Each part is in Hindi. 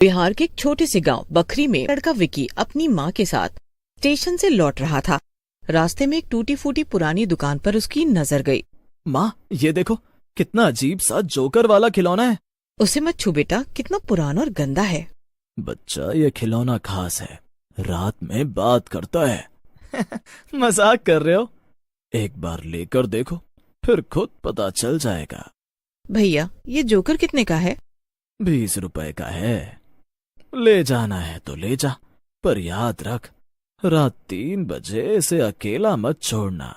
बिहार के एक छोटे से गांव बखरी में लड़का विकी अपनी माँ के साथ स्टेशन से लौट रहा था। रास्ते में एक टूटी फूटी पुरानी दुकान पर उसकी नजर गई। माँ, ये देखो, कितना अजीब सा जोकर वाला खिलौना है। उसे मत छू बेटा, कितना पुराना और गंदा है। बच्चा, ये खिलौना खास है, रात में बात करता है। मजाक कर रहे हो? एक बार लेकर देखो, फिर खुद पता चल जाएगा। भैया, ये जोकर कितने का है? 20 रुपए का है। ले जाना है तो ले जा, पर याद रख, रात 3 बजे इसे अकेला मत छोड़ना।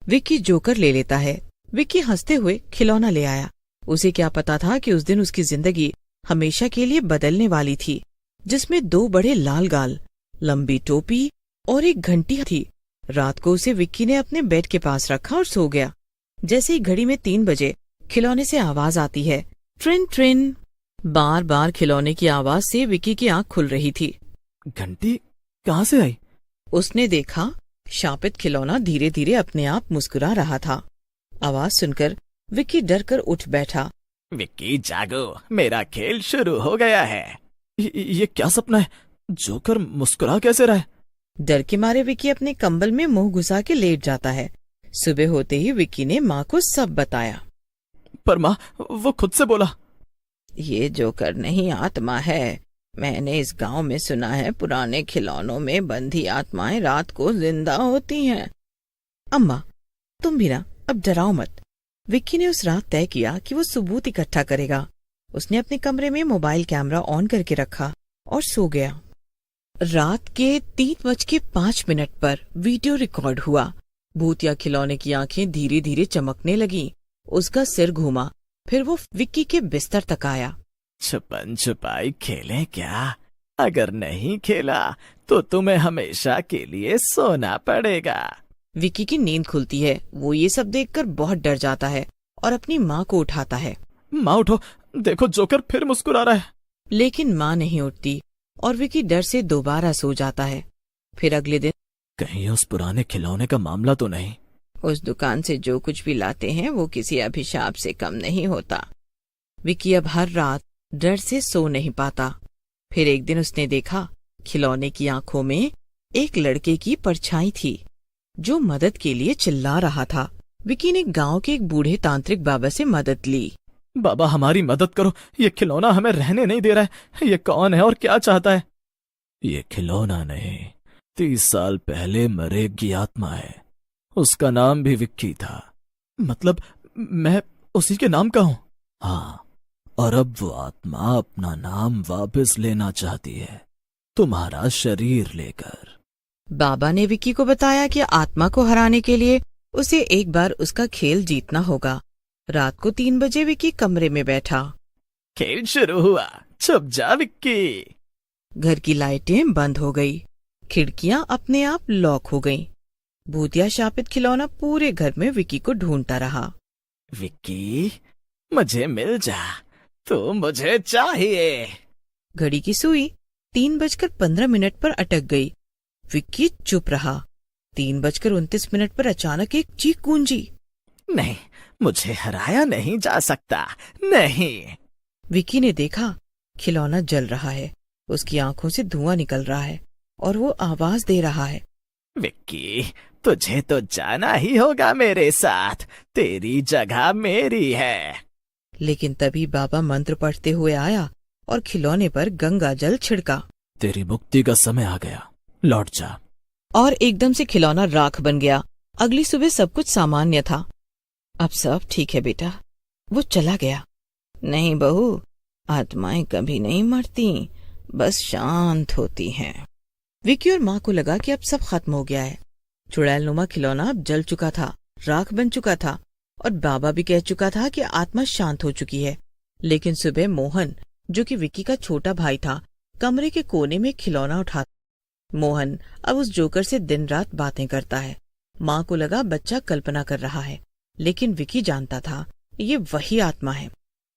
विक्की जोकर ले लेता है। विक्की हंसते हुए खिलौना ले आया। उसे क्या पता था कि उस दिन उसकी जिंदगी हमेशा के लिए बदलने वाली थी, जिसमें 2 बड़े लाल गाल, लंबी टोपी और एक घंटी थी। रात को उसे विक्की ने अपने बेड के पास रखा और सो गया। जैसे ही घड़ी में 3 बजे खिलौने से आवाज आती है, ट्रिन ट्रिन। बार बार खिलौने की आवाज से विक्की की आंख खुल रही थी। घंटी कहाँ से आई? उसने देखा, शापित खिलौना धीरे धीरे अपने आप मुस्कुरा रहा था। आवाज सुनकर विक्की डर कर उठ बैठा। विक्की जागो, मेरा खेल शुरू हो गया है। ये क्या सपना है? जोकर मुस्कुरा कैसे रहा है? डर के मारे विक्की अपने कंबल में मुंह घुसा के लेट जाता है। सुबह होते ही विक्की ने माँ को सब बताया। पर माँ, वो खुद से बोला। ये जोकर नहीं, आत्मा है। मैंने इस गांव में सुना है, पुराने खिलौनों में बंधी आत्माएं रात को जिंदा होती हैं। अम्मा, तुम भी ना, अब डराओ मत। विक्की ने उस रात तय किया कि वो सबूत इकट्ठा करेगा। उसने अपने कमरे में मोबाइल कैमरा ऑन करके रखा और सो गया। रात के 3:05 पर वीडियो रिकॉर्ड हुआ। भूतिया खिलौने की आंखें धीरे धीरे चमकने लगीं। उसका सिर घूमा, फिर वो विक्की के बिस्तर तक आया। छुपन छुपाई खेलें क्या? अगर नहीं खेला तो तुम्हें हमेशा के लिए सोना पड़ेगा। विक्की की नींद खुलती है। वो ये सब देखकर बहुत डर जाता है और अपनी माँ को उठाता है। माँ उठो, देखो जोकर फिर मुस्कुरा रहा है। लेकिन माँ नहीं उठती और विक्की डर से दोबारा सो जाता है। फिर अगले दिन, कहीं उस पुराने खिलौने का मामला तो नहीं? उस दुकान से जो कुछ भी लाते हैं वो किसी अभिशाप से कम नहीं होता। विक्की अब हर रात डर से सो नहीं पाता। फिर एक दिन उसने देखा, खिलौने की आंखों में एक लड़के की परछाई थी जो मदद के लिए चिल्ला रहा था। विक्की ने गांव के एक बूढ़े तांत्रिक बाबा से मदद ली। बाबा, हमारी मदद करो, ये खिलौना हमें रहने नहीं दे रहा है। ये कौन है और क्या चाहता है? ये खिलौना नहीं, 30 साल पहले मरे की आत्मा है। उसका नाम भी विक्की था। मतलब मैं उसी के नाम का हूँ? हाँ, और अब वो आत्मा अपना नाम वापस लेना चाहती है, तुम्हारा शरीर लेकर। बाबा ने विक्की को बताया कि आत्मा को हराने के लिए उसे एक बार उसका खेल जीतना होगा। रात को 3 बजे विक्की कमरे में बैठा। खेल शुरू हुआ, छुप जा विक्की। घर की लाइटें बंद हो गई, खिड़कियां अपने आप लॉक हो गईं। भूतिया शापित खिलौना पूरे घर में विक्की को ढूंढता रहा। विक्की, मुझे मिल जा, तू मुझे चाहिए। घड़ी की सुई 3:15 पर अटक गई। विक्की चुप रहा। 3:29 पर अचानक एक चीख गूंजी। नहीं, मुझे हराया नहीं जा सकता, नहीं। विक्की ने देखा, खिलौना जल रहा है। उसकी आंखों से धुआं निकल रहा है और वो आवाज दे रहा है। विक्की, तुझे तो जाना ही होगा मेरे साथ, तेरी जगह मेरी है। लेकिन तभी बाबा मंत्र पढ़ते हुए आया और खिलौने पर गंगा जल छिड़का। तेरी मुक्ति का समय आ गया, लौट जा। और एकदम से खिलौना राख बन गया। अगली सुबह सब कुछ सामान्य था। अब सब ठीक है बेटा, वो चला गया। नहीं बहू, आत्माएं कभी नहीं मरती, बस शांत होती हैं। विक्की और माँ को लगा कि अब सब खत्म हो गया है। चुड़ैलनुमा खिलौना अब जल चुका था, राख बन चुका था और बाबा भी कह चुका था कि आत्मा शांत हो चुकी है। लेकिन सुबह मोहन, जो कि विक्की का छोटा भाई था, कमरे के कोने में खिलौना उठा। मोहन अब उस जोकर से दिन रात बातें करता है। माँ को लगा बच्चा कल्पना कर रहा है, लेकिन विक्की जानता था ये वही आत्मा है।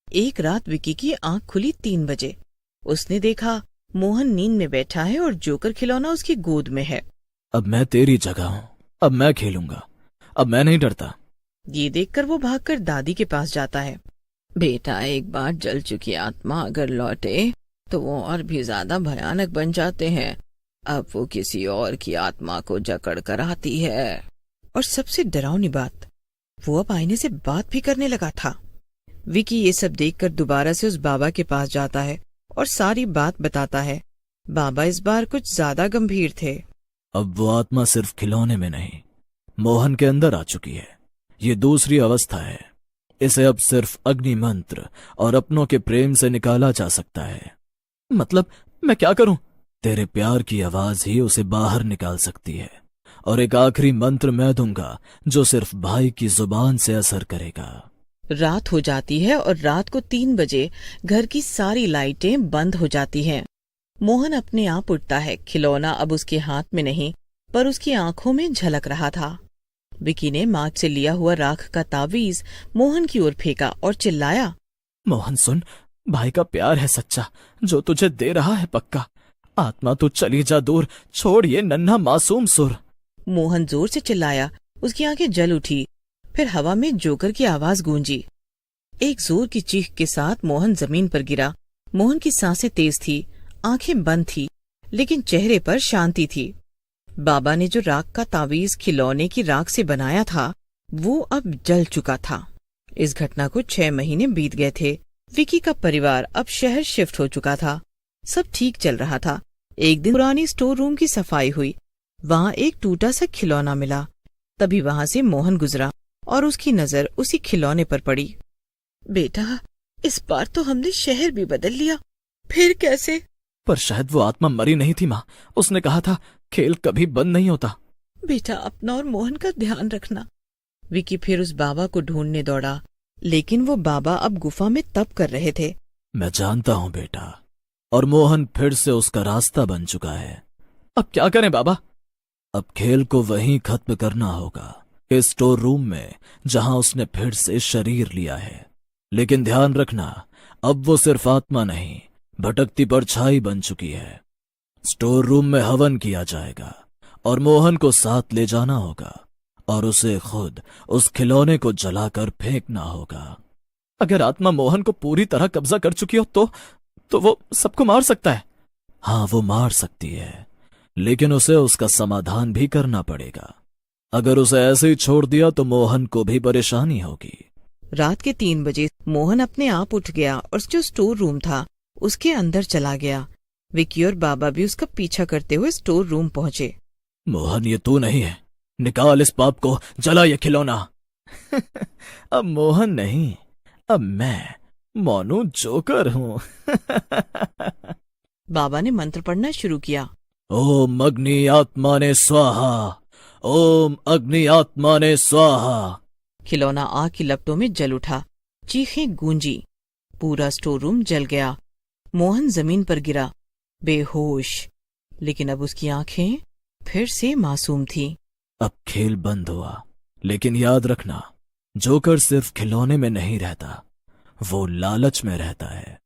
एक रात विक्की की आंख खुली 3 बजे। उसने देखा, मोहन नींद में बैठा है और जोकर खिलौना उसकी गोद में है। अब मैं तेरी जगह हूँ, अब मैं खेलूंगा, अब मैं नहीं डरता। ये देखकर वो भागकर दादी के पास जाता है। बेटा, एक बार जल चुकी आत्मा अगर लौटे तो वो और भी ज्यादा भयानक बन जाते हैं। अब वो किसी और की आत्मा को जकड़ कर आती है। और सबसे डरावनी बात, वो अब आईने से बात भी करने लगा था। विकी ये सब देखकर दोबारा से उस बाबा के पास जाता है और सारी बात बताता है। बाबा इस बार कुछ ज्यादा गंभीर थे। अब वो आत्मा सिर्फ खिलौने में नहीं, मोहन के अंदर आ चुकी है। ये दूसरी अवस्था है। इसे अब सिर्फ अग्नि मंत्र और अपनों के प्रेम से निकाला जा सकता है। मतलब मैं क्या करूं? तेरे प्यार की आवाज ही उसे बाहर निकाल सकती है। और एक आखिरी मंत्र मैं दूंगा जो सिर्फ भाई की जुबान से असर करेगा। रात हो जाती है और रात को 3 बजे घर की सारी लाइटें बंद हो जाती हैं। मोहन अपने आप उठता है। खिलौना अब उसके हाथ में नहीं, पर उसकी आंखों में झलक रहा था। विकी ने मार्ग से लिया हुआ राख का तावीज मोहन की ओर फेंका और चिल्लाया, मोहन सुन, भाई का प्यार है सच्चा, जो तुझे दे रहा है पक्का। आत्मा तू चली जा दूर, छोड़ ये नन्हा मासूम सुर। मोहन जोर से चिल्लाया। उसकी आंखें जल उठी। फिर हवा में जोकर की आवाज गूंजी। एक जोर की चीख के साथ मोहन जमीन पर गिरा। मोहन की सांसें तेज थी, आंखें बंद थी, लेकिन चेहरे पर शांति थी। बाबा ने जो राख का तावीज खिलौने की राख से बनाया था, वो अब जल चुका था। इस घटना को 6 महीने बीत गए थे। विकी का परिवार अब शहर शिफ्ट हो चुका था। सब ठीक चल रहा था। एक दिन पुरानी स्टोर रूम की सफाई हुई। वहाँ एक टूटा सा खिलौना मिला। तभी वहाँ से मोहन गुजरा और उसकी नजर उसी खिलौने पर पड़ी। बेटा, इस बार तो हमने शहर भी बदल लिया, फिर कैसे? पर शायद वो आत्मा मरी नहीं थी माँ। उसने कहा था खेल कभी बंद नहीं होता। बेटा, अपना और मोहन का ध्यान रखना। विकी फिर उस बाबा को ढूंढने दौड़ा, लेकिन वो बाबा अब गुफा में तप कर रहे थे। मैं जानता हूँ बेटा, और मोहन फिर से उसका रास्ता बन चुका है। अब क्या करें बाबा? अब खेल को वहीं खत्म करना होगा, इस स्टोर रूम में जहां उसने फिर से शरीर लिया है। लेकिन ध्यान रखना, अब वो सिर्फ आत्मा नहीं, भटकती परछाई बन चुकी है। स्टोर रूम में हवन किया जाएगा और मोहन को साथ ले जाना होगा और उसे खुद उस खिलौने को जलाकर फेंकना होगा। अगर आत्मा मोहन को पूरी तरह कब्जा कर चुकी हो तो वो सबको मार सकता है। हाँ, वो मार सकती है, लेकिन उसे उसका समाधान भी करना पड़ेगा। अगर उसे ऐसे ही छोड़ दिया तो मोहन को भी परेशानी होगी। रात के 3 बजे मोहन अपने आप उठ गया और जो स्टोर रूम था उसके अंदर चला गया। विकी और बाबा भी उसका पीछा करते हुए स्टोर रूम पहुंचे। मोहन, ये तू नहीं है, निकाल इस पाप को, जला ये खिलौना। अब मोहन नहीं, अब मैं मोनू जोकर हूं। बाबा ने मंत्र पढ़ना शुरू किया। ओम अग्नि आत्मा ने स्वाहा, ओम अग्नि आत्मा ने स्वाहा। खिलौना आग की लपटों में जल उठा। चीखें गूंजी। पूरा स्टोर रूम जल गया। मोहन जमीन पर गिरा, बेहोश, लेकिन अब उसकी आंखें फिर से मासूम थीं। अब खेल बंद हुआ, लेकिन याद रखना, जोकर सिर्फ खिलौने में नहीं रहता, वो लालच में रहता है।